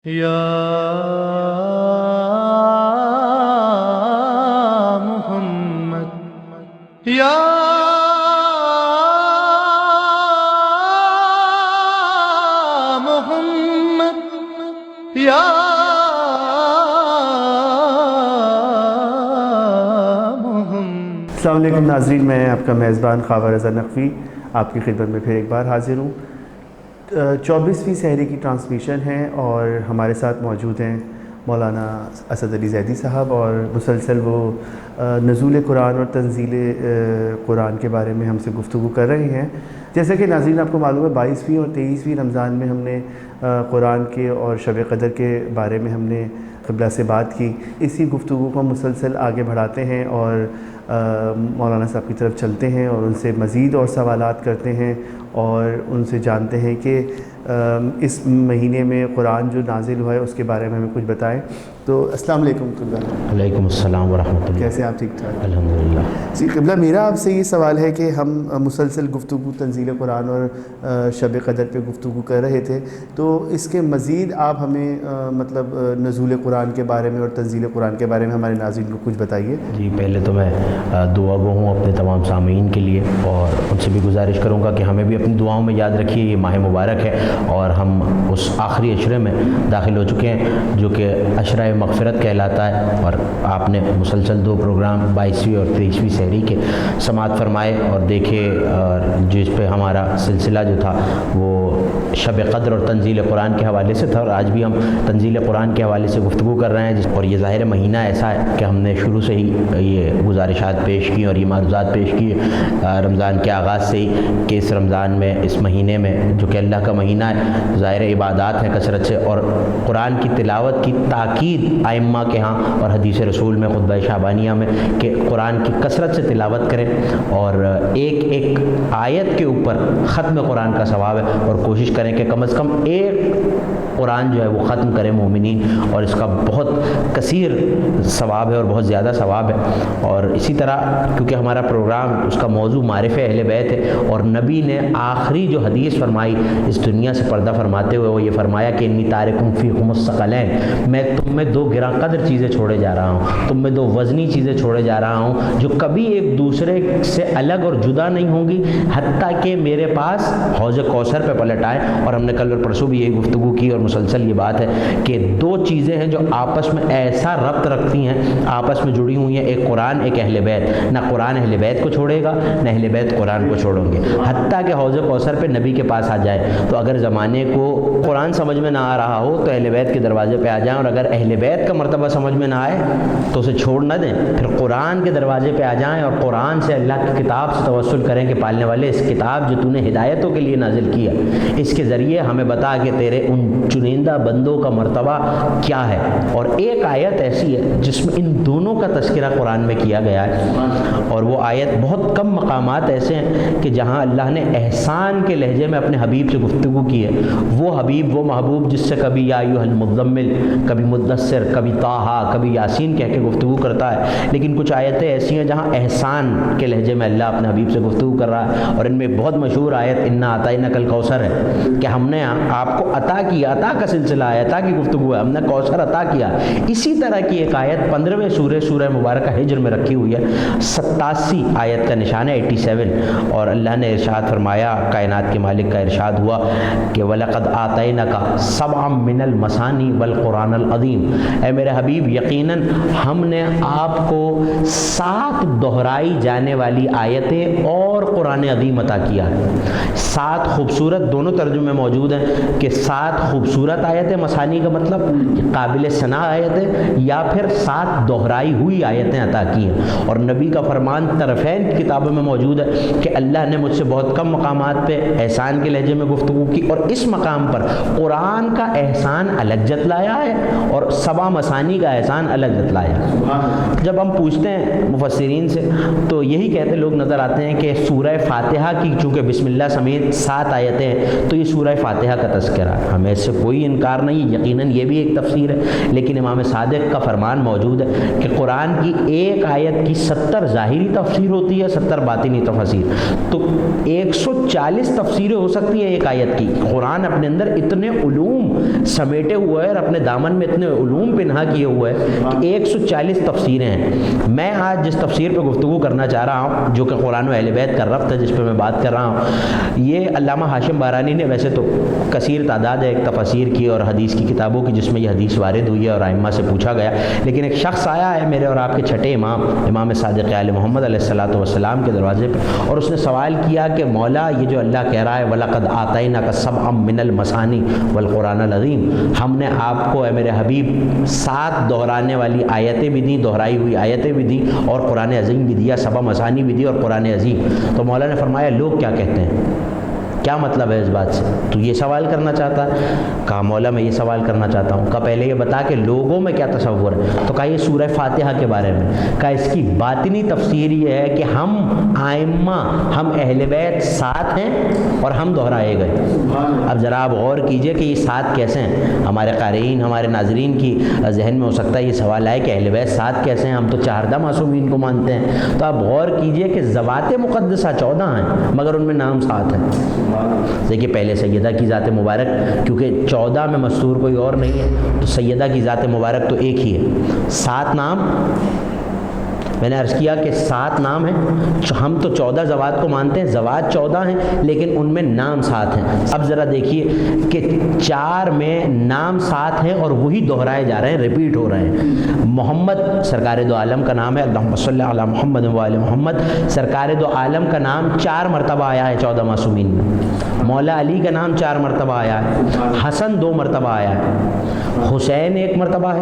یا محمد یا محمد یا محمد۔ السلام علیکم ناظرین، میں آپ کا میزبان خواجہ رضا نقوی آپ کی خدمت میں پھر ایک بار حاضر ہوں۔ 24ویں سحری کی ٹرانسمیشن ہے اور ہمارے ساتھ موجود ہیں مولانا اسد علی زیدی صاحب، اور مسلسل وہ نزول قرآن اور تنزیل قرآن کے بارے میں ہم سے گفتگو کر رہے ہیں۔ جیسا کہ ناظرین آپ کو معلوم ہے 22ویں اور 23ویں رمضان میں ہم نے قرآن کے اور شب قدر کے بارے میں ہم نے قبلہ سے بات کی۔ اسی گفتگو کو مسلسل آگے بڑھاتے ہیں اور مولانا صاحب کی طرف چلتے ہیں اور ان سے مزید اور سوالات کرتے ہیں اور ان سے جانتے ہیں کہ اس مہینے میں قرآن جو نازل ہوا ہے اس کے بارے میں ہمیں کچھ بتائیں۔ تو السلام علیکم قبلہ۔ وعلیکم السلام ورحمۃ اللہ۔ کیسے آپ؟ ٹھیک ٹھاک الحمدللہ۔ جی قبلہ، میرا آپ سے یہ سوال ہے کہ ہم مسلسل گفتگو تنزیل قرآن اور شب قدر پہ گفتگو کر رہے تھے، تو اس کے مزید آپ ہمیں مطلب نزول قرآن کے بارے میں اور تنزیل قرآن کے بارے میں ہمارے ناظرین کو کچھ بتائیے۔ جی پہلے تو میں دعا گو ہوں اپنے تمام سامعین کے لیے، اور ان سے بھی گزارش کروں گا کہ ہمیں بھی اپنی دعاؤں میں یاد رکھیے۔ یہ ماہ مبارک ہے اور ہم اس آخری عشرے میں داخل ہو چکے ہیں جو کہ عشرہ مغفرت کہلاتا ہے، اور آپ نے مسلسل 2 پروگرام 22ویں اور 23ویں سحری کے سماعت فرمائے اور دیکھے، اور جس پہ ہمارا سلسلہ جو تھا وہ شب قدر اور تنزیل قرآن کے حوالے سے تھا، اور آج بھی ہم تنزیل قرآن کے حوالے سے گفتگو کر رہے ہیں۔ اور یہ ظاہر مہینہ ایسا ہے کہ ہم نے شروع سے ہی یہ گزارشات پیش کی اور یہ معروضات پیش کی رمضان کے آغاز سے ہی، کہ اس رمضان میں، اس مہینے میں جو کہ اللہ کا مہینہ ہے، ظاہر عبادات ہے کثرت سے، اور قرآن کی تلاوت کی تاکید ائمہ کے ہاں اور حدیث رسول میں خطبہ شعبانیہ میں کہ قرآن کی کثرت سے تلاوت کریں، اور ایک ایک آیت کے اوپر ختم قرآن کا ثواب ہے، اور کوشش کریں کہ کم از کم ایک قرآن جو ہے وہ ختم کریں مومنین، اور اس کا بہت کثیر ثواب ہے اور بہت زیادہ ثواب ہے۔ اور اسی طرح کیونکہ ہمارا پروگرام اس کا موضوع معرفت اہل بیت ہے، اور نبی نے آخری جو حدیث فرمائی اس دنیا سے پردہ فرماتے ہوئے وہ یہ فرمایا کہ انی تارکم فیکم الثقلین، میں تم میں 2 گراں قدر چیزیں چھوڑے جا رہا ہوں، تم میں 2 وزنی چیزیں چھوڑے جا رہا ہوں جو کبھی ایک دوسرے سے الگ اور جدا نہیں ہوں گی حتیٰ کہ میرے پاس حوض کوثر پہ پلٹ آئے۔ اور ہم نے کل اور پرسوں بھی یہی گفتگو کی، اور مسلسل یہ بات ہے کہ 2 چیزیں ہیں جو آپس میں ایسا ربط رکھتی ہیں، آپس میں جڑی ہوئی ہیں، ایک قرآن ایک اہل بیت۔ نہ قرآن اہل بیت کو چھوڑے گا نہ اہل بیت قرآن کو چھوڑیں گے، حتیٰ کہ حوض کوثر پہ نبی کے پاس آ جائے۔ تو اگر زمانے کو قرآن سمجھ میں نہ آ رہا ہو تو اہل بیت کے دروازے پہ آ جائیں، اور اگر اہل بیت کا مرتبہ سمجھ میں نہ آئے تو اسے چھوڑ نہ دیں، پھر قرآن کے دروازے پہ آ جائیں اور قرآن سے، اللہ کی کتاب سے توسل کریں کہ پالنے والے اس کتاب جو تو نے ہدایتوں کے لیے نازل کیا، اس کے ذریعے ہمیں بتا کہ تیرے ان چنندہ بندوں کا مرتبہ کیا ہے۔ اور ایک آیت ایسی ہے جس میں ان دونوں کا تذکرہ قرآن میں کیا گیا ہے، اور وہ آیت بہت کم مقامات ایسے ہیں کہ جہاں اللہ نے احسان کے لہجے میں اپنے حبیب سے گفتگو کی ہے۔ وہ حبیب، وہ محبوب جس سے کبھی یا ایھا المزمل، کبھی مدثر، کبھی طٰہٰ، کبھی یاسین کہہ کے گفتگو کرتا ہے، لیکن کچھ آیتیں ایسی ہیں جہاں احسان کے لہجے میں اللہ اپنے حبیب سے گفتگو کر رہا ہے، اور ان میں بہت مشہور آیت انا اعطیناک الکوثر ہے کہ ہم نے آپ کو عطا کیا، عطا کا سلسلہ ہے، عطا کی گفتگو ہے، ہم نے کوثر عطا کیا۔ اسی طرح کی ایک آیت 15ویں سورہ مبارکہ ہجر میں رکھی ہوئی ہے، 87 آیت کا نشان ہے 87، اور اللہ نے ارشاد فرمایا، کائنات کے مالک کا ارشاد ہوا کہ وَلَقَدْ آتَيْنَكَ سَبْعًا مِّنَ الْمَثَانِي وَالْقُرْآنَ الْعَظِيمِ، اے میرے حبیب یقیناً ہم نے آپ کو 7 دہرائی جانے والی آیتیں اور قرآن عظیم عطا کیا ہے۔ 7 خوبصورت، دونوں ترجمے موجود ہیں کہ 7 خوبصورت آیتیں، مثانی کا مطلب قابل ثناء آیتیں، یا پھر 7 دہرائی ہوئی آیتیں عطا کی ہیں۔ اور نبی کا فرمان طرفین کتابوں میں موجود ہے کہ اللہ نے مجھ سے بہت کم مقامات پہ احسان کے لہجے میں گفتگو کی، اور اس مقام پر قرآن کا احسان الگ جتلایا ہے اور 7 مثانی کا احسان الگ جتلایا ہے۔ جب ہم پوچھتے ہیں مفسرین سے تو یہی کہتے لوگ نظر آتے ہیں کہ سورہ فاتحہ کی چونکہ بسم اللہ سمیت 7 آیتیں ہیں تو یہ سورہ فاتحہ کا تذکرہ ہے، ہمیں اس سے کوئی انکار نہیں، یقیناً یہ بھی ایک تفسیر ہے، لیکن امام صادق کا فرمان موجود ہے کہ قرآن کی ایک آیت کی 70 ظاہری تفسیر ہوتی ہے، 70 باطنی تفسیر، تو 140 تفسیریں ہو سکتی ہیں ایک آیت کی۔ قرآن اپنے اندر اتنے علوم سمیٹے ہوئے ہیں اور اپنے دامن میں اتنے علوم پنہا کیے ہوئے ہیں کہ 140 تفسیریں ہیں۔ میں آج جس تفسیر پہ گفتگو کرنا چاہ رہا ہوں، جو کہ قرآن و اہل بیت کا ربط ہے، جس پہ میں بات کر رہا ہوں، یہ علامہ ہاشم بارانی نے ویسے تو کثیر تعداد ہے ایک تفسیر کی اور حدیث کی کتابوں کی جس میں یہ حدیث وارد ہوئی ہے اور ائمہ سے پوچھا گیا، لیکن ایک شخص آیا ہے میرے اور آپ کے چھٹے امام امام صادق آل محمد علیہ الصلوۃ والسلام کے دروازے پہ، اور اس نے سوال کیا کہ مولا یہ جو اللہ کہہ رہا ہے وَلَقَدْ آتَيْنَاكَ سَبْعًا مِّنَ الْمَثَانِي وَالْقُرْآنَ الْعَظِيمَ، ہم نے آپ کو اے میرے حبیب 7 دہرانے والی آیتیں بھی دیں، دہرائی ہوئی آیتیں بھی دیں، اور قرآن عظیم بھی دیا، 7 مثانی بھی دی اور قرآن عظیم۔ تو مولا نے فرمایا لوگ کیا کہتے ہیں، کیا مطلب ہے اس بات سے، تو یہ سوال کرنا چاہتا ہے؟ کہا مولا میں یہ سوال کرنا چاہتا ہوں۔ کہا پہلے یہ بتا کہ لوگوں میں کیا تصور ہے؟ تو کہا یہ سورہ فاتحہ کے بارے میں۔ کہا اس کی باطنی تفسیر یہ ہے کہ ہم آئمہ، ہم اہل بیت 7 ہیں اور ہم دہرائے گئے۔ اب ذرا آپ غور کیجئے کہ یہ 7 کیسے ہیں؟ ہمارے قارئین، ہمارے ناظرین کی ذہن میں ہو سکتا ہے یہ سوال آئے کہ اہل بیت 7 کیسے ہیں، ہم تو 14 معصومین کو مانتے ہیں۔ تو آپ غور کیجئے کہ ذوات مقدسہ 14 ہیں مگر ان میں نام 7 ہیں۔ دیکھیے پہلے سیدہ کی ذات مبارک، کیونکہ 14 میں مستور کوئی اور نہیں ہے، تو سیدہ کی ذات مبارک تو ایک ہی ہے۔ 7 نام میں نے عرض کیا کہ 7 نام ہیں، ہم تو 14 زوات کو مانتے ہیں، زوات 14 ہیں لیکن ان میں نام 7 ہیں۔ اب ذرا دیکھیے کہ 4 میں نام 7 ہیں اور وہی دہرائے جا رہے ہیں، ریپیٹ ہو رہے ہیں۔ محمد سرکار دو عالم کا نام ہے، اللہم صلی علی محمد و آل محمد، سرکار دو عالم کا نام 4 مرتبہ آیا ہے 14 معصومین میں۔ مولا علی کا نام 4 مرتبہ آیا ہے، حسن 2 مرتبہ آیا ہے، حسین 1 مرتبہ ہے،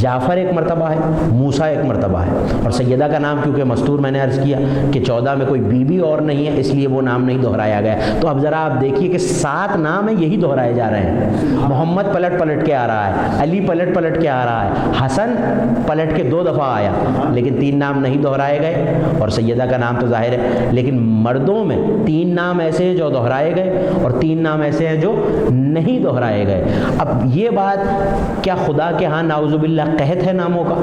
جعفر 1 مرتبہ ہے، موسیٰ 1 مرتبہ ہے، اور سیدہ کا نام کیونکہ مستور میں نے عرض کیا کہ 14 میں کوئی بی بی اور نہیں ہے، اس لیے وہ نام نہیں دہرایا گیا۔ تو اب ذرا آپ دیکھیے کہ 7 نام ہیں، یہی دہرائے جا رہے ہیں۔ محمد پلٹ پلٹ کے آ رہا ہے، علی پلٹ پلٹ کے آ رہا ہے، حسن پلٹ کے 2 دفعہ آیا، لیکن 3 نام نہیں دہرائے گئے، اور سیدہ کا نام تو ظاہر ہے، لیکن مردوں میں 3 نام ایسے ہیں جو دہرائے گئے اور 3 نام ایسے ہیں جو نہیں دہرائے گئے۔ اب یہ بات کیا خدا کے ہاں نعوذ باللہ قحط ہے ناموں کا،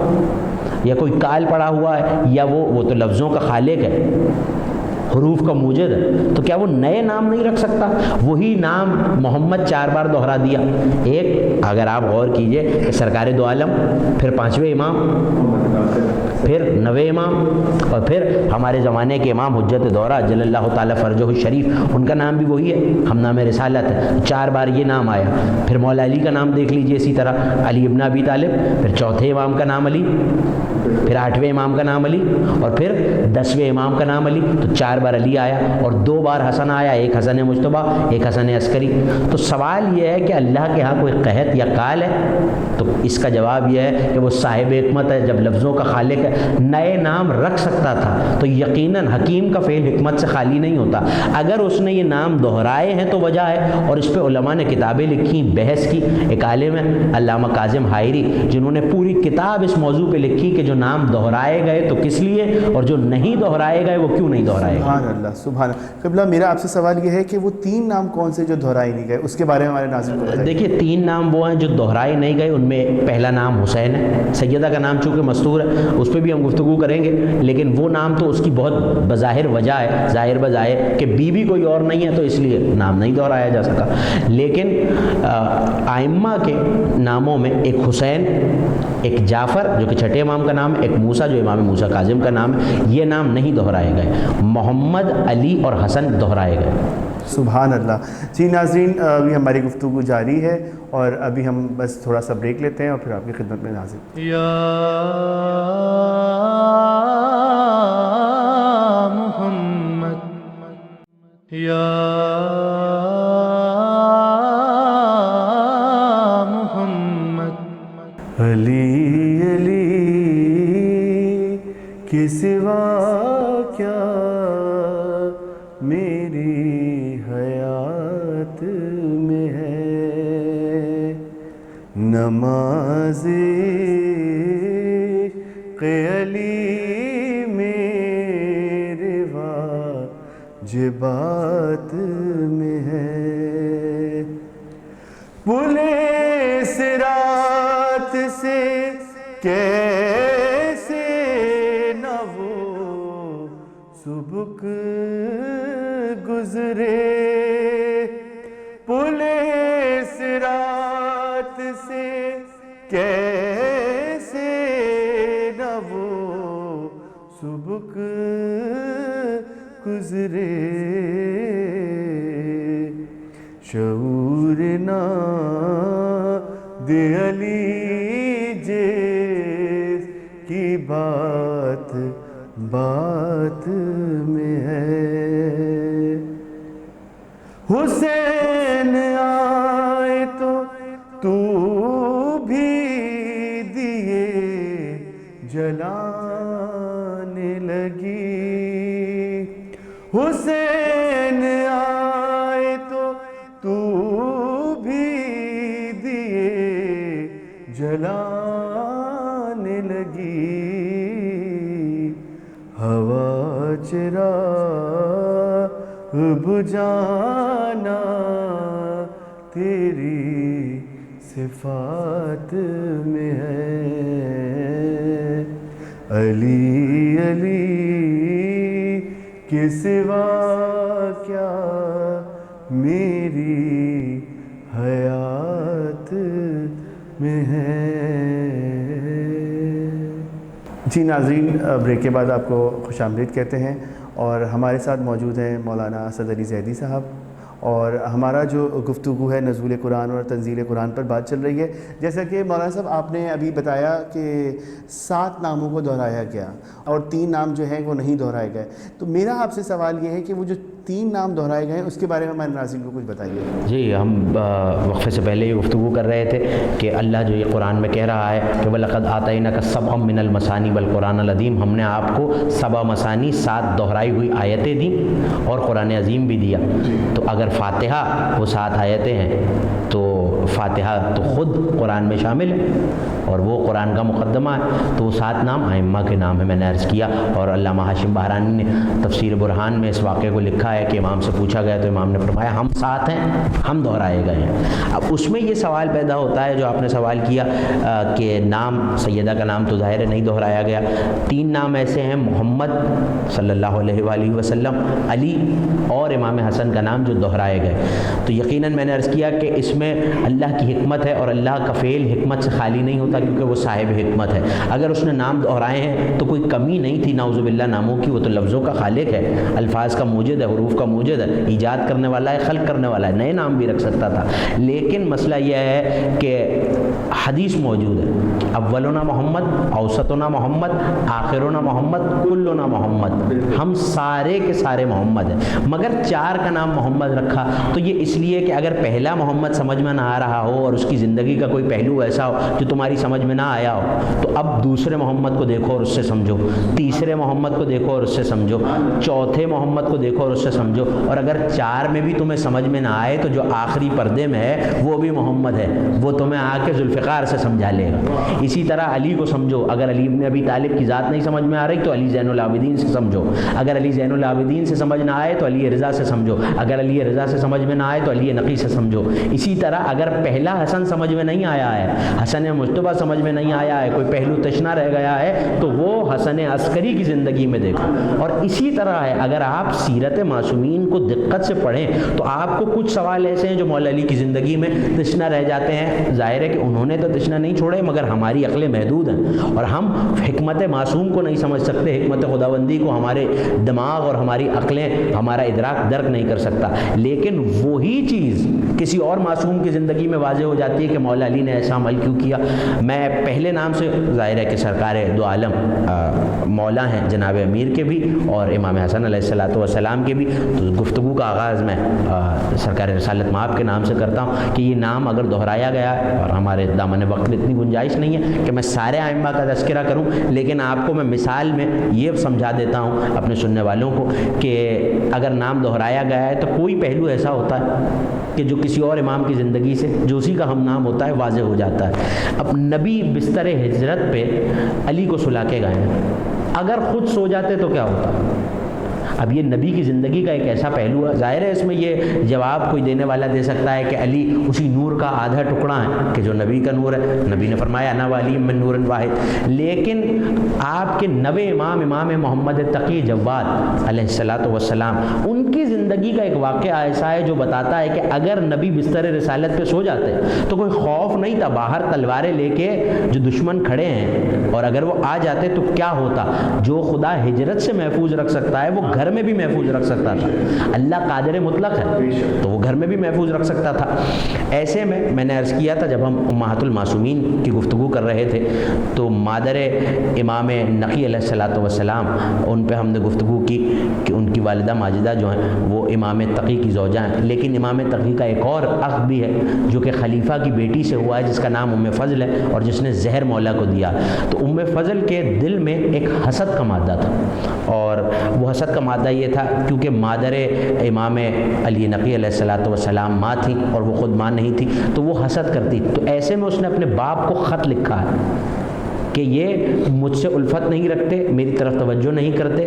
یا کوئی کال پڑا ہوا ہے، یا وہ تو لفظوں کا خالق ہے، حروف کا موجد ہے، تو کیا وہ نئے نام نہیں رکھ سکتا؟ وہی نام محمد 4 بار دہرا دیا۔ ایک اگر آپ غور کیجئے کہ سرکار دو عالم، پھر 5ویں امام، پھر 9ویں امام، اور پھر ہمارے زمانے کے امام حجت دورہ جل اللہ تعالیٰ فرجہ الشریف، ان کا نام بھی وہی ہے، ہم نام رسالت ہے، 4 بار یہ نام آیا۔ پھر مولا علی کا نام دیکھ لیجئے اسی طرح، علی ابن ابی طالب، پھر 4تھے امام کا نام علی، پھر 8ویں امام کا نام علی، اور پھر 10ویں امام کا نام علی، تو 4 بار علی آیا اور 2 بار حسن آیا، ایک حسن مجتبیٰ، ایک حسن عسکری۔ تو سوال یہ ہے کہ اللہ کے ہاں کوئی قحط یا قال ہے؟ تو اس کا جواب یہ ہے کہ وہ صاحب حکمت ہے، جب لفظوں کا خالق ہے نئے نام رکھ سکتا تھا، تو یقیناً حکیم کا فعل حکمت سے خالی نہیں ہوتا۔ اگر اس نے یہ نام دہرائے ہیں تو وجہ ہے، اور اس پہ علماء نے کتابیں لکھی، بحث کی۔ ایک عالم ہے علامہ کاظم حائری، جنہوں نے پوری کتاب اس موضوع پہ لکھی کہ جو نام دہرائے گئے تو کس لیے، اور جو نہیں دہرائے گئے وہ کیوں نہیں دہرائے گئے۔ سبحان اللہ سبحان اللہ۔ قبلہ میرا آپ سے سوال یہ ہے کہ وہ 3 نام کون سے جو دہرائے نہیں گئے، اس کے بارے میں ہمارے ناظرین کو بتائیے۔ دیکھیے 3 نام وہ ہیں جو دہرائے نہیں گئے، ان میں پہلا نام حسین ہے، سیدہ کا نام چونکہ مستور ہے اس پہ بھی ہم گفتگو کریں گے، لیکن وہ نام تو اس کی بہت بظاہر وجہ ہے، ظاہر بظاہر کہ بیوی کوئی اور نہیں ہے تو اس لیے نام نہیں دہرایا جا سکا۔ لیکن آئمہ کے ناموں میں ایک حسین، ایک جعفر جو کہ چھٹے امام کا نام ہے، ایک موسیٰ جو امام موسیٰ کاظم کا نام ہے، یہ نام نہیں دہرائے گئے۔ محمد، علی اور حسن دہرائے گئے۔ سبحان اللہ۔ جی ناظرین، ابھی ہماری گفتگو جاری ہے اور ابھی ہم بس تھوڑا سا بریک لیتے ہیں اور پھر آپ کی خدمت میں حاضر۔ یا محمد، یا محمد، علی علی کے سوا کیا میری حیات میں ہے، نماز علی میرے واجبات میں ہے، پلے صراط رات سے کیسے نہ وہ سبک گزرے، پولیس رات سے کیسے نہ وہ سبک گزرے، شعور نہ دے علی جس کی بات بات میں ہے، حسین آئے تو بھی دیے جلانے لگی، حسین آئے تو بھی دیے جلانے لگی، ہوا چراغ بجھانا تیری صفات میں ہے، علی علی کے سوا کیا میری حیات میں ہے۔ جی ناظرین، بریک کے بعد آپ کو خوش آمدید کہتے ہیں، اور ہمارے ساتھ موجود ہیں مولانا اسد علی زیدی صاحب، اور ہمارا جو گفتگو ہے نزول قرآن اور تنزیل قرآن پر بات چل رہی ہے۔ جیسا کہ مولانا صاحب آپ نے ابھی بتایا کہ 7 ناموں کو دہرایا گیا اور 3 نام جو ہیں وہ نہیں دہرائے گئے، تو میرا آپ سے سوال یہ ہے کہ وہ جو 3 نام دہرائے گئے ہیں اس کے بارے میں ہمارے ناظرین کو کچھ بتائیے۔ جی، ہم وقفے سے پہلے یہ گفتگو کر رہے تھے کہ اللہ جو یہ قرآن میں کہہ رہا ہے کہ وَلَقَدْ آتَيْنَاكَ سَبْعًا مِّنَ الْمَثَانِي وَالْقُرْآنَ الْعَظِيمَ، ہم نے آپ کو 7 مثانی 7 دہرائی ہوئی آیتیں دیں اور قرآن عظیم بھی دیا۔ تو اگر فاتحہ وہ 7 آیتیں ہیں تو فاتحہ تو خود قرآن میں شامل ہے اور وہ قرآن کا مقدمہ ہے، تو وہ 7 نام ائمہ کے نام ہے، میں نے عرض کیا، اور علامہ ہاشم بہرانی نے تفسیر برہان میں اس واقعے کو لکھا ہے کہ امام سے پوچھا گیا تو امام نے فرمایا ہم 7 ہیں، ہم دہرائے گئے ہیں۔ اب اس میں یہ سوال پیدا ہوتا ہے جو آپ نے سوال کیا کہ نام سیدہ کا نام تو ظاہر ہے نہیں دہرایا گیا، 3 نام ایسے ہیں، محمد صلی اللہ علیہ وآلہ وسلم، علی اور امام حسن کا نام جو دہرائے گئے۔ تو یقیناً میں نے عرض کیا کہ اس میں اللہ کی حکمت ہے، اور اللہ کا فعل حکمت سے خالی نہیں ہوتا کیونکہ وہ صاحب حکمت ہے۔ اگر اس نے نام دہرائے ہیں تو کوئی کمی نہیں تھی نعوذ باللہ ناموں کی، وہ تو لفظوں کا خالق ہے، الفاظ کا موجد ہے، حروف کا موجد ہے، ایجاد کرنے والا ہے، خلق کرنے والا ہے، نئے نام بھی رکھ سکتا تھا۔ لیکن مسئلہ یہ ہے کہ حدیث موجود ہے، اولنا محمد، اوسطنا محمد، آخرنا محمد، کلنا محمد، ہم سارے کے سارے محمد ہیں، مگر 4 کا نام محمد رکھا تو یہ اس لیے کہ اگر پہلا محمد سمجھ میں نہ آ رہا ہو اور اس کی زندگی کا کوئی پہلو ایسا ہو جو تمہاری سمجھ میں نہ آیا ہو تو اب دوسرے محمد کو دیکھو اور اس سے سمجھو، تیسرے محمد کو دیکھو اور اس سے سمجھو، چوتھے محمد کو دیکھو اور اس سے سمجھو، اور اگر 4 میں بھی تمہیں سمجھ میں نہ آئے تو جو آخری پردے میں ہے وہ بھی محمد ہے، وہ تمہیں آ کے ذوالفقار سے سمجھا لے گا۔ اسی طرح علی کو سمجھو، اگر علی ابن ابی طالب کی ذات نہیں سمجھ میں آ رہی تو علی زین العابدین سے سمجھو، اگر علی زین العابدین سے سمجھ نہ آئے تو علی رضا سے سمجھو، اگر علی رضا سے سمجھ میں نہ آئے تو علی نقی سے سمجھو۔ اسی طرح اگر پہلا حسن سمجھ میں نہیں آیا ہے، حسن مجتبیٰ سمجھ میں نہیں آیا ہے، کوئی پہلو تشنا رہ گیا ہے تو وہ حسن عسکری کی زندگی میں دیکھو۔ اور اسی طرح ہے اگر آپ سیرت معصومین کو دقت سے پڑھیں تو آپ کو کچھ سوال ایسے ہیں جو مولا علی کی زندگی میں تشنا رہ جاتے ہیں، ظاہر ہے کہ انہوں نے تو تشنا نہیں چھوڑے مگر ہماری عقلیں محدود ہیں اور ہم حکمت معصوم کو نہیں سمجھ سکتے، حکمت خداوندی کو ہمارے دماغ اور ہماری عقلیں، ہمارا ادراک درک نہیں کر سکتا، لیکن وہی چیز کسی اور معصوم کی زندگی میں واضح ہو جاتی ہے کہ مولا علی نے ایسا عمل کیوں کیا۔ میں پہلے نام سے ظاہر ہے کہ سرکار دو عالم مولا ہیں جناب امیر کے بھی اور امام حسن علیہ السلام کے بھی، تو گفتگو کا آغاز میں سرکار رسالت مآب کے نام سے کرتا ہوں کہ یہ نام اگر دہرایا گیا ہے اور ہمارے دامن وقت میں اتنی گنجائش نہیں ہے کہ میں سارے ائمہ کا تذکرہ کروں، لیکن آپ کو میں مثال میں یہ سمجھا دیتا ہوں اپنے سننے والوں کو کہ اگر نام دہرایا گیا ہے تو کوئی پہلو ایسا ہوتا ہے کہ جو کسی اور امام کی زندگی سے جو اسی کا ہم نام ہوتا ہے واضح ہو جاتا ہے۔ اب نبی بستر ہجرت پہ علی کو سلا کے گئے ہیں، اگر خود سو جاتے تو کیا ہوتا؟ اب یہ نبی کی زندگی کا ایک ایسا پہلو ہے، ظاہر ہے اس میں یہ جواب کوئی دینے والا دے سکتا ہے کہ علی اسی نور کا آدھا ٹکڑا ہے کہ جو نبی کا نور ہے، نبی نے فرمایا انا ولی من نور واحد، لیکن آپ کے نوے امام محمد تقی جواد علیہ الصلوۃ والسلام، ان کی زندگی کا ایک واقعہ ایسا ہے جو بتاتا ہے کہ اگر نبی بستر رسالت پہ سو جاتے تو کوئی خوف نہیں تھا، باہر تلواریں لے کے جو دشمن کھڑے ہیں، اور اگر وہ آ جاتے تو کیا ہوتا؟ جو خدا ہجرت سے محفوظ رکھ سکتا ہے وہ گھر میں بھی محفوظ رکھ سکتا تھا، اللہ قادر مطلق ہے تو وہ گھر میں بھی محفوظ رکھ سکتا تھا۔ ایسے میں نے عرض کیا تھا جب ہم امہات المعصومین کی گفتگو کر رہے تھے تو مادر امام نقی علیہ الصلوۃ والسلام، ان پہ ہم نے گفتگو کی کہ ان کی والدہ ماجدہ جو ہیں وہ امام تقی کی زوجہ ہیں، لیکن امام تقی کا ایک اور اخ بھی ہے جو کہ خلیفہ کی بیٹی سے ہوا ہے جس کا نام ام فضل ہے اور جس نے زہر مولا کو دیا۔ تو ام فضل کے دل میں ایک حسد کا مادہ تھا، اور وہ حسد کا مادہ یہ تھا کیونکہ مادر امام علی نقی علیہ الصلوۃ والسلام ماں تھی اور وہ خود ماں نہیں تھی، تو وہ حسد کرتی، تو ایسے میں اس نے اپنے باپ کو خط لکھا ہے کہ یہ مجھ سے الفت نہیں رکھتے، میری طرف توجہ نہیں کرتے۔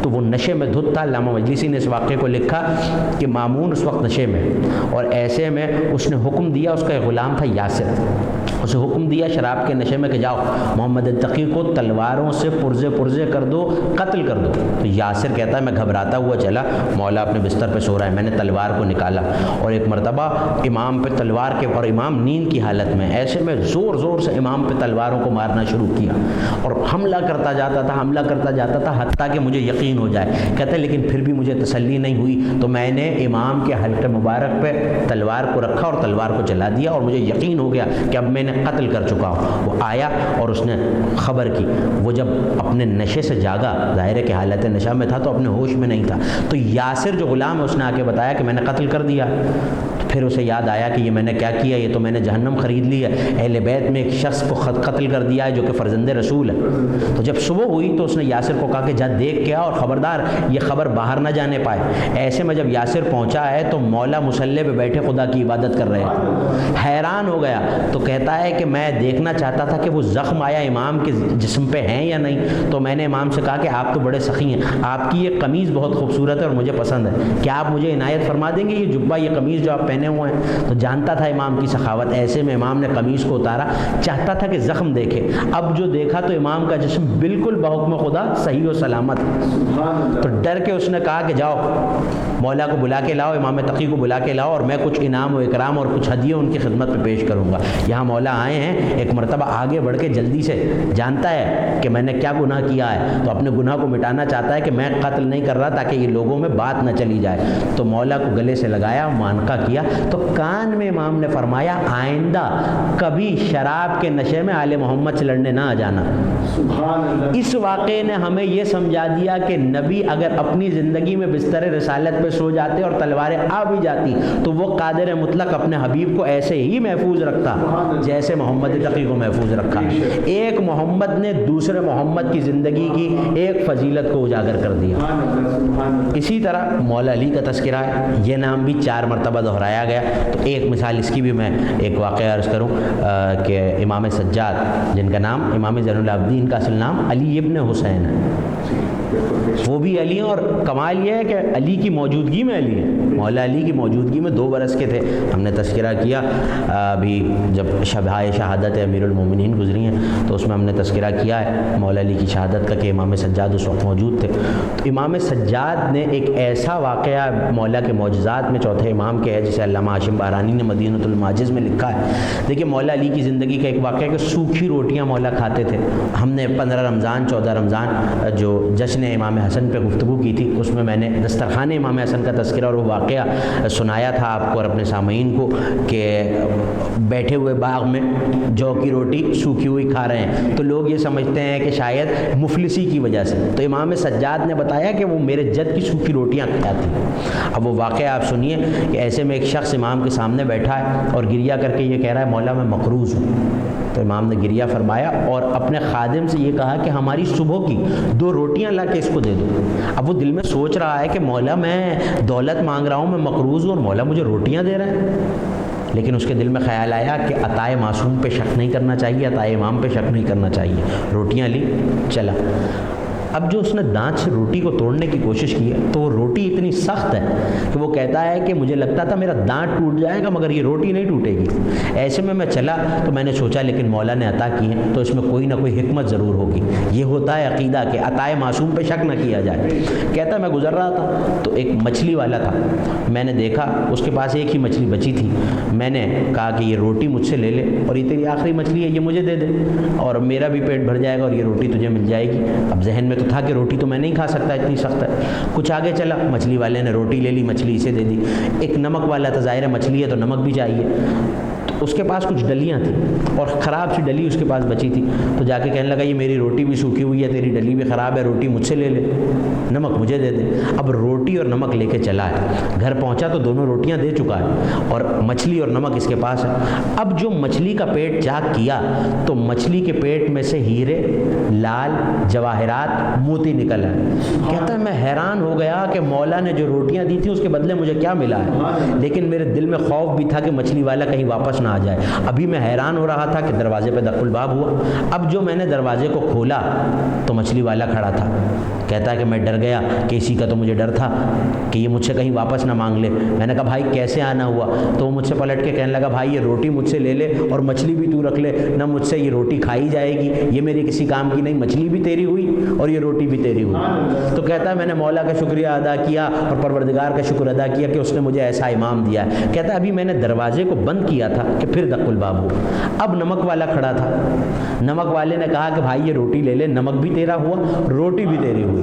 تو وہ نشے میں دھت تھا، علامہ مجلسی نے اس واقعے کو لکھا کہ مامون اس وقت نشے میں، اور ایسے میں اس نے حکم دیا، اس کا ایک غلام تھا یاسر، اسے حکم دیا شراب کے نشے میں کہ جاؤ محمد تقی کو تلواروں سے پرزے کر دو، قتل کر دو۔ تو یاسر کہتا ہے میں گھبراتا ہوا چلا، مولا اپنے بستر پہ سو رہا ہے، میں نے تلوار کو نکالا اور ایک مرتبہ امام پہ تلوار کے، اور امام نیند کی حالت میں، ایسے میں زور سے امام پہ تلواروں کو مارنا شروع کیا اور حملہ کرتا جاتا تھا حتیٰ کہ مجھے یقین ہو جائے۔ کہتے لیکن پھر بھی مجھے تسلی نہیں ہوئی تو میں نے امام کے حلق مبارک پہ تلوار کو رکھا اور تلوار کو چلا دیا، اور مجھے یقین ہو گیا کہ اب میں نے قتل کر چکا ہوں۔ وہ آیا اور اس نے خبر کی، وہ جب اپنے نشے سے جاگا، ظاہر ہے کہ حالت نشہ میں تھا تو اپنے ہوش میں نہیں تھا، تو یاسر جو غلام ہے اس نے آ کے بتایا کہ میں نے قتل کر دیا۔ پھر اسے یاد آیا کہ یہ میں نے کیا کیا، یہ تو میں نے جہنم خرید لی ہے، اہل بیت میں ایک شخص کو قتل کر دیا ہے جو کہ فرزند رسول ہے۔ تو جب صبح ہوئی تو اس نے یاسر کو کہا کہ جا دیکھ کے آ اور خبردار یہ خبر باہر نہ جانے پائے۔ ایسے میں جب یاسر پہنچا ہے تو مولا مصلی پہ بیٹھے خدا کی عبادت کر رہے تھے، حیران ہو گیا، تو کہتا ہے کہ میں دیکھنا چاہتا تھا کہ وہ زخم آیا امام کے جسم پہ ہیں یا نہیں، تو میں نے امام سے کہا کہ آپ تو بڑے سخی ہیں، آپ کی یہ قمیض بہت خوبصورت ہے اور مجھے پسند ہے، کیا آپ مجھے عنایت فرما دیں گے یہ جبہ، یہ قمیض جو آپ پہنے ہوئے ہیں؟ تو جانتا تھا امام کی سخاوت، ایسے میں امام نے قمیض کو اتارا، چاہتا تھا کہ زخم دیکھے، اب جو دیکھا تو امام کا جسم بالکل بحکم خدا صحیح و سلامت، تو ڈر کے اس نے کہا کہ جاؤ مولا کو بلا کے لاؤ، امام تقی کو بلا کے لاؤ، اور میں کچھ انعام و اکرام اور کچھ ہدیے ان کی خدمت پہ پیش کروں گا۔ یہاں مولا آئے ہیں، ایک مرتبہ آگے بڑھ کے جلدی سے، جانتا ہے کہ میں نے کیا گناہ کیا ہے، تو اپنے گناہ کو مٹانا چاہتا ہے کہ میں قتل نہیں کر رہا تاکہ یہ لوگوں میں بات نہ چلی جائے، تو مولا کو گلے سے لگایا، معانقہ کیا، تو کان میں امام نے فرمایا آئندہ کبھی شراب کے نشے میں آل محمد سے لڑنے نہ آ جانا۔ اس واقعے نے ہمیں یہ سمجھا دیا کہ نبی اگر اپنی زندگی میں بستر رسالت پہ سو جاتے اور تلواریں آ بھی جاتی تو وہ قادر مطلق اپنے حبیب کو ایسے ہی محفوظ رکھتا جیسے محمد تقی کو محفوظ رکھا۔ ایک محمد نے دوسرے محمد کی زندگی کی ایک فضیلت کو اجاگر کر دیا۔ اسی طرح مولا علی کا تذکرہ ہے، یہ نام بھی 4 مرتبہ دہرایا گیا، تو ایک مثال اس کی بھی میں ایک واقعہ عرض کروں کہ امام سجاد جن کا نام امام زین العابدین کا اصل نام علی ابن حسین ہے، وہ بھی علی ہیں، اور کمال یہ ہے کہ علی کی موجودگی میں علی ہیں، مولا علی کی موجودگی میں 2 برس کے تھے۔ ہم نے تذکرہ کیا ابھی جب شبۂ شہادت امیر المومنین گزری ہیں تو اس میں ہم نے تذکرہ کیا ہے مولا علی کی شہادت کا کہ امام سجاد اس وقت موجود تھے۔ تو امام سجاد نے ایک ایسا واقعہ مولا کے معجزات میں چوتھے امام کے ہے جسے علامہ ہاشم بہرانی نے مدینۃ الماجز میں لکھا ہے۔ دیکھیے مولا علی کی زندگی کا ایک واقعہ کہ سوکھی روٹیاں مولا کھاتے تھے۔ ہم نے 15 رمضان 14 رمضان جو جشن امام حسن پہ گفتگو کی تھی اس میں نے دسترخوان امام حسن کا تذکرہ اور وہ واقعہ سنایا تھا آپ کو اور اپنے سامعین کو کہ بیٹھے ہوئے باغ میں جو کی روٹی سوکھی ہوئی کھا رہے ہیں، تو لوگ یہ سمجھتے ہیں کہ شاید مفلسی کی وجہ سے، تو امام سجاد نے بتایا کہ وہ میرے جد کی سوکھی روٹیاں کھاتی ہیں۔ اب وہ واقعہ آپ سنیے کہ ایسے میں ایک شخص امام کے سامنے بیٹھا ہے اور گریہ کر کے یہ کہہ رہا ہے مولا میں مقروض ہوں، تو امام نے گریہ فرمایا اور اپنے خادم سے یہ کہا کہ ہماری صبح کی 2 روٹیاں لا کے اس کو دے دو۔ اب وہ دل میں سوچ رہا ہے کہ مولا میں دولت مانگ رہا ہوں، میں مقروض ہوں اور مولا مجھے روٹیاں دے رہے ہیں، لیکن اس کے دل میں خیال آیا کہ عطائے معصوم پہ شک نہیں کرنا چاہیے، عطائے امام پہ شک نہیں کرنا چاہیے، روٹیاں لی چلا۔ اب جو اس نے دانت سے روٹی کو توڑنے کی کوشش کی ہے تو وہ روٹی اتنی سخت ہے کہ وہ کہتا ہے کہ مجھے لگتا تھا میرا دانت ٹوٹ جائے گا مگر یہ روٹی نہیں ٹوٹے گی. ایسے میں چلا تو میں نے سوچا لیکن مولا نے عطا کی ہے تو اس میں کوئی نہ کوئی حکمت ضرور ہوگی. یہ ہوتا ہے عقیدہ کہ عطائے معصوم پہ شک نہ کیا جائے. کہتا ہے میں گزر رہا تھا تو ایک مچھلی والا تھا, میں نے دیکھا اس کے پاس ایک ہی مچھلی بچی تھی. میں نے کہا کہ یہ روٹی مجھ سے لے لے اور یہ تیری آخری مچھلی ہے, یہ مجھے دے دے اور میرا بھی پیٹ بھر جائے گا اور یہ روٹی تجھے مل جائے گی. اب ذہن میں تو تھا کہ روٹی تو میں نہیں کھا سکتا, اتنی سخت ہے. کچھ آگے چلا, مچھلی والے نے روٹی لے لی, مچھلی اسے دے دی. ایک نمک والا تھا, ظاہر ہے مچھلی ہے تو نمک بھی چاہیے. تو اس کے پاس کچھ ڈلیاں تھیں اور خراب سی ڈلی اس کے پاس بچی تھی. تو جا کے کہنے لگا یہ میری روٹی بھی سوکھی ہوئی ہے, تیری ڈلی بھی خراب ہے, روٹی مجھ سے لے لے, نمک مجھے دے دے. اب روٹی اور نمک لے کے چلا ہے, گھر پہنچا تو دونوں روٹیاں دے چکا ہے اور مچھلی اور نمک اس کے پاس ہے. اب جو مچھلی کا پیٹ چاک کیا تو مچھلی کے پیٹ میں سے ہیرے, لال جواہرات, موتی نکل آئے. کہتا ہے میں حیران ہو گیا کہ مولا نے جو روٹیاں دی تھیں اس کے بدلے مجھے کیا ملا ہے, لیکن میرے دل میں خوف بھی تھا کہ مچھلی والا کہیں واپس نہ آ جائے. ابھی میں حیران ہو رہا تھا کہ دروازے پہ دق الباب ہوا. اب جو میں نے دروازے کو کھولا تو مچھلی والا کھڑا تھا. کہتا ہے کہ میں ڈر گیا کہ اسی کا تو مجھے ڈر تھا کہ یہ مجھ سے کہیں واپس نہ مانگ لے. میں نے کہا بھائی کیسے آنا ہوا؟ تو وہ مجھ سے پلٹ کے کہنے لگا بھائی یہ روٹی مجھ سے لے لے اور مچھلی بھی تو رکھ لے, نہ مجھ سے یہ روٹی کھائی جائے گی, یہ میری کسی کام کی نہیں, مچھلی بھی تیری ہوئی اور یہ روٹی بھی تیری ہوئی. تو کہتا ہے میں نے مولا کا شکریہ ادا کیا اور پروردگار کا شکر ادا کیا کہ اس نے مجھے ایسا امام دیا ہے. کہتا ہے ابھی میں نے دروازے کو بند کیا تھا کہ پھر دق الباب ہو. اب نمک والا کھڑا تھا, نمک والے نے کہا کہ بھائی یہ روٹی لے لے, نمک بھی تیرا ہوا, روٹی بھی تیری ہوئی.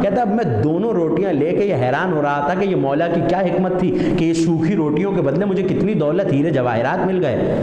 کہتا اب میں دونوں روٹیاں لے کے یہ حیران ہو رہا تھا کہ یہ مولا کی کیا حکمت تھی کہ یہ سوکھی روٹیوں کے بدلے مجھے کتنی دولت, ہیرے جواہرات مل گئے.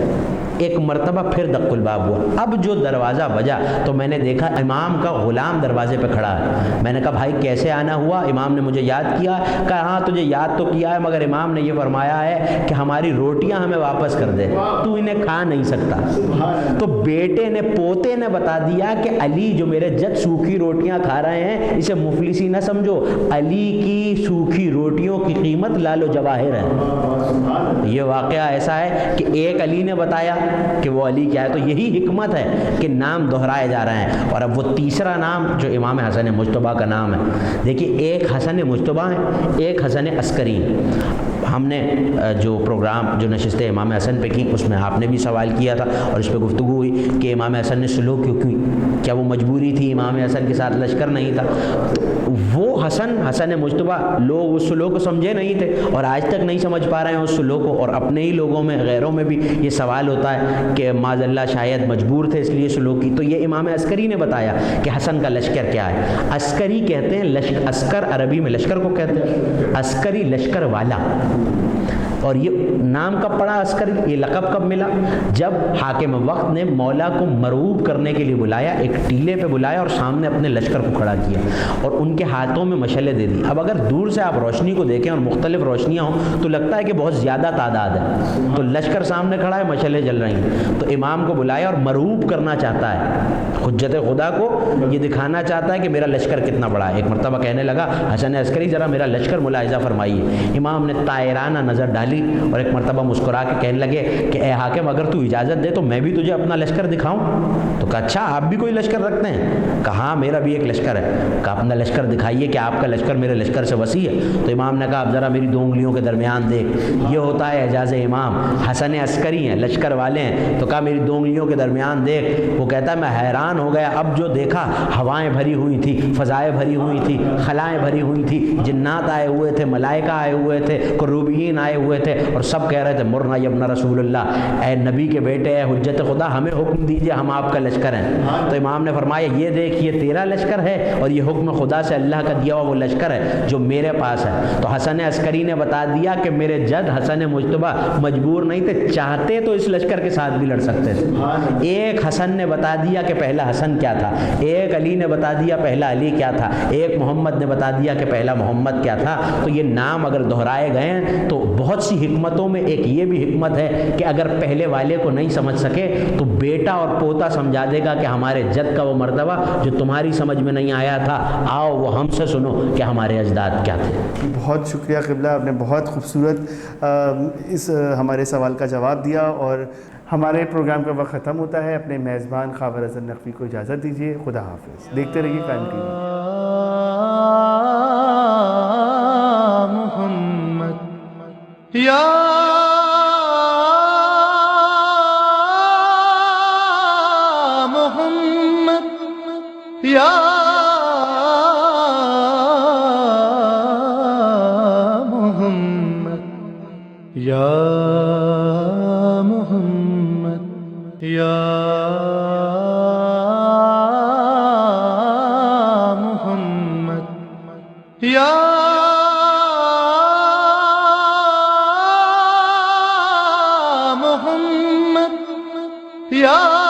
ایک مرتبہ پھر دق الباب ہوا. اب جو دروازہ بجا تو میں نے دیکھا امام کا غلام دروازے پہ کھڑا ہے. میں نے کہا بھائی کیسے آنا ہوا؟ امام نے مجھے یاد کیا. کہا ہاں تجھے یاد تو کیا ہے مگر امام نے یہ فرمایا ہے کہ ہماری روٹیاں ہمیں واپس کر دے, تو انہیں کھا نہیں سکتا. تو بیٹے نے, پوتے نے بتا دیا کہ علی جو میرے جد سوکھی روٹیاں کھا رہے ہیں اسے مفلسی نہ سمجھو, علی کی سوکھی روٹیوں کی قیمت لال و جواہر ہے. یہ واقعہ ایسا ہے کہ ایک علی نے بتایا کہ وہ علی کیا ہے, تو یہی حکمت ہے کہ نام دہرائے جا رہے ہیں. اور اب وہ تیسرا نام جو امام حسن مجتبیٰ کا نام ہے, دیکھیے ایک حسن مجتبیٰ ہے, ایک حسن عسکری. ہم نے جو پروگرام جو نشستیں امام حسن پہ کی اس میں آپ نے بھی سوال کیا تھا اور اس پہ گفتگو ہوئی کہ امام حسن نے سلوک کیوں کی, کیا وہ مجبوری تھی, امام حسن کے ساتھ لشکر نہیں تھا. تو وہ حسن مجتبیٰ لوگ اس سلوک کو سمجھے نہیں تھے اور آج تک نہیں سمجھ پا رہے ہیں اس سلوک کو. اور اپنے ہی لوگوں میں غیروں میں بھی یہ سوال ہوتا ہے کہ معاذ اللہ شاید مجبور تھے اس لیے سلوک کی. تو یہ امام عسکری نے بتایا کہ حسن کا لشکر کیا ہے. عسکری کہتے ہیں عسکر عربی میں لشکر کو کہتے ہیں, عسکری لشکر والا. اور یہ نام کب پڑا عسکری, یہ لقب کب ملا؟ جب حاکم وقت نے مولا کو مرعوب کرنے کے لیے بلایا, ایک ٹیلے پہ بلایا اور سامنے اپنے لشکر کو کھڑا کیا اور ان کے ہاتھوں میں مشعلیں دے دی. اب اگر دور سے آپ روشنی کو دیکھیں اور مختلف روشنیاں ہوں تو لگتا ہے کہ بہت زیادہ تعداد ہے, تو لشکر سامنے کھڑا ہے, مشعلیں جل رہی ہیں. تو امام کو بلایا اور مرعوب کرنا چاہتا ہے, حجت خدا کو یہ دکھانا چاہتا ہے کہ میرا لشکر کتنا بڑا ہے. ایک مرتبہ کہنے لگا حسن عسکری ذرا میرا لشکر ملاحظہ فرمائیے. امام نے طائرانہ نظر ڈالی اور ایک مرتبہ مسکرا کے کہنے لگے کہ اے حاکم اگر تو اجازت دے تو میں بھی تجھے اپنا لشکر دکھاؤں. تو کہا اچھا آپ بھی کوئی لشکر رکھتے ہیں؟ کہا ہاں میرا بھی ایک لشکر ہے. کہا اپنا لشکر دکھائیے کہ آپ کا لشکر میرے لشکر سے وسیع ہے. تو امام نے کہا اب ذرا میری 2 انگلیوں کے درمیان دیکھ. یہ ہوتا ہے اعجاز امام. حسن عسکری ہیں, لشکر والے ہیں, تو کہا میری 2 انگلیوں کے درمیان دیکھ. وہ کہتا ہے میں حیران ہو گیا. اب جو دیکھا ہوائیں بھری ہوئی تھی, فضائیں بھری ہوئی تھی, خلائیں بھری ہوئی تھی, جنات آئے ہوئے تھے, ملائکہ آئے ہوئے تھے, کروبین آئے ہوئے تھے اور سب کہہ رہے تھے مرنا یبن رسول اللہ, اے نبی کے بیٹے, اے حجت خدا, ہمیں حکم دیجئے, ہم آپ کا لشکر ہیں. تو امام نے فرمایا یہ دیکھ یہ تیرا لشکر ہے اور یہ حکم خدا سے اللہ کا دیا ہوا وہ لشکر ہے جو میرے پاس ہے. تو حسن عسکری نے بتا دیا کہ میرے جد حسن مجتبیٰ مجبور نہیں تھے, چاہتے تو اس لشکر کے ساتھ بھی لڑ سکتے تھے. ایک حسن نے بتا دیا کہ پہلا حسن کیا تھا, ایک علی نے بتا دیا پہلا علی کیا تھا, ایک محمد نے بتا دیا کہ پہلا محمد کیا تھا. تو یہ نام اگر دہرائے گئے ہیں تو بہت سی حکمتوں میں ایک یہ بھی حکمت ہے کہ اگر پہلے والے کو نہیں سمجھ سکے تو بیٹا اور پوتا سمجھا دے گا کہ ہمارے جد کا وہ مرتبہ جو تمہاری سمجھ میں نہیں آیا تھا, آؤ وہ ہم سے سنو کہ ہمارے اجداد کیا تھے. بہت شکریہ قبلہ, آپ نے بہت خوبصورت اس ہمارے سوال کا جواب دیا. اور ہمارے پروگرام کا وقت ختم ہوتا ہے. اپنے میزبان خاور حسن نقوی کو اجازت دیجیے. خدا حافظ. دیکھتے رہیے قائم ٹی وی. محمد یا محمد یا محمد یا محمد یا محمد یا محمد یا